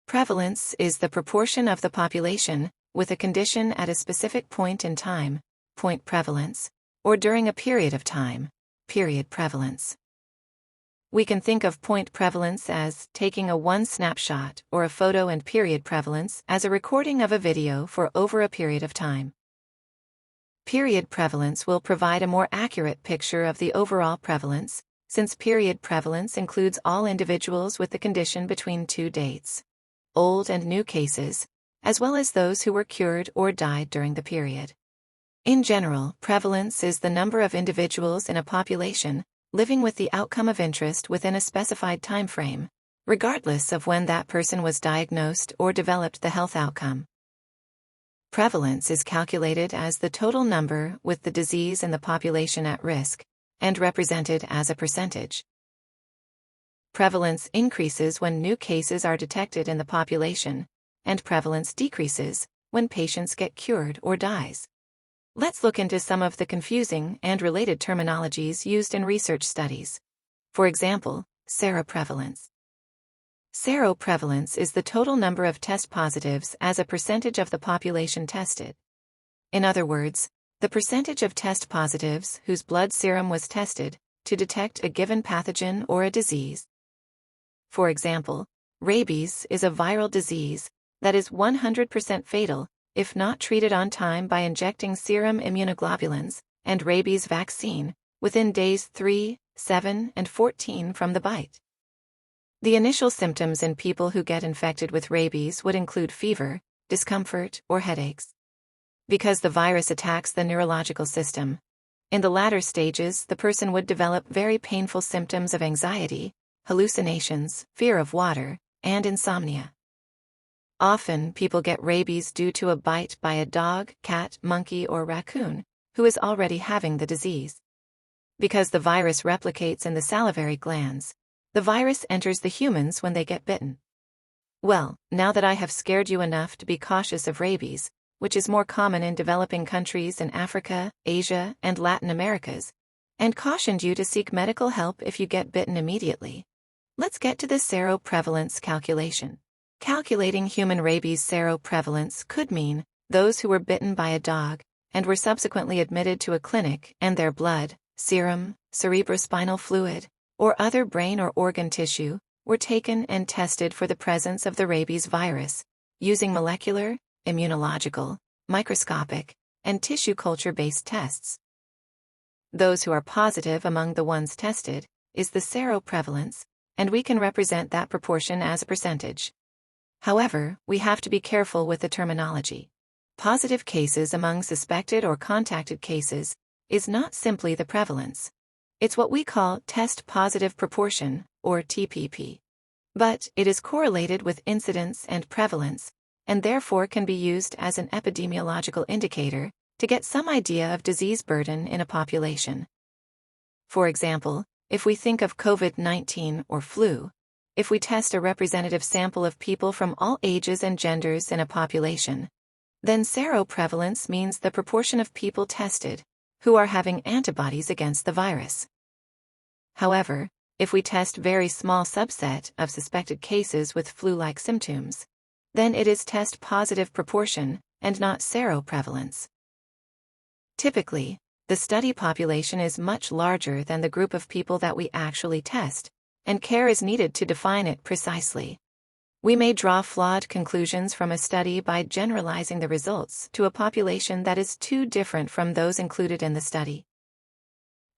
Prevalence is the proportion of the population with a condition at a specific point in time, point prevalence, or during a period of time, period prevalence. We can think of point prevalence as taking a one snapshot or a photo, and period prevalence as a recording of a video for over a period of time. Period prevalence will provide a more accurate picture of the overall prevalence, since period prevalence includes all individuals with the condition between two dates, old and new cases, as well as those who were cured or died during the period. In general, prevalence is the number of individuals in a population living with the outcome of interest within a specified time frame, regardless of when that person was diagnosed or developed the health outcome. Prevalence is calculated as the total number with the disease in the population at risk, and represented as a percentage. Prevalence increases when new cases are detected in the population, and prevalence decreases when patients get cured or dies. Let's look into some of the confusing and related terminologies used in research studies. For example, seroprevalence. Seroprevalence is the total number of test positives as a percentage of the population tested. In other words, the percentage of test positives whose blood serum was tested to detect a given pathogen or a disease. For example, rabies is a viral disease that is 100% fatal if not treated on time by injecting serum immunoglobulins and rabies vaccine within days 3, 7, and 14 from the bite. The initial symptoms in people who get infected with rabies would include fever, discomfort, or headaches. Because the virus attacks the neurological system, in the latter stages the person would develop very painful symptoms of anxiety, hallucinations, fear of water, and insomnia. Often people get rabies due to a bite by a dog, cat, monkey, or raccoon who is already having the disease. Because the virus replicates in the salivary glands, the virus enters the humans when they get bitten. Well, now that I have scared you enough to be cautious of rabies, which is more common in developing countries in Africa, Asia, and Latin Americas, and cautioned you to seek medical help if you get bitten immediately, let's get to the seroprevalence calculation. Calculating human rabies seroprevalence could mean those who were bitten by a dog and were subsequently admitted to a clinic and their blood, serum, cerebrospinal fluid, or other brain or organ tissue were taken and tested for the presence of the rabies virus using molecular, immunological, microscopic, and tissue culture-based tests. Those who are positive among the ones tested is the seroprevalence, and we can represent that proportion as a percentage. However, we have to be careful with the terminology. Positive cases among suspected or contacted cases is not simply the prevalence. It's what we call test positive proportion, or TPP. But it is correlated with incidence and prevalence, and therefore can be used as an epidemiological indicator to get some idea of disease burden in a population. For example, if we think of COVID-19 or flu, if we test a representative sample of people from all ages and genders in a population, then seroprevalence means the proportion of people tested who are having antibodies against the virus. However, if we test very small subset of suspected cases with flu-like symptoms, then it is test positive proportion and not seroprevalence. Typically, the study population is much larger than the group of people that we actually test, and care is needed to define it precisely. We may draw flawed conclusions from a study by generalizing the results to a population that is too different from those included in the study.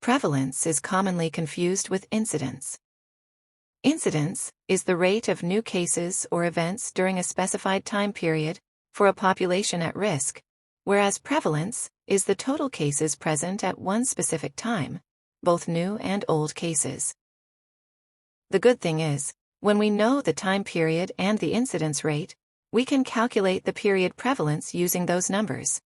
Prevalence is commonly confused with incidence. Incidence is the rate of new cases or events during a specified time period for a population at risk, whereas prevalence is the total cases present at one specific time, both new and old cases. The good thing is, when we know the time period and the incidence rate, we can calculate the period prevalence using those numbers.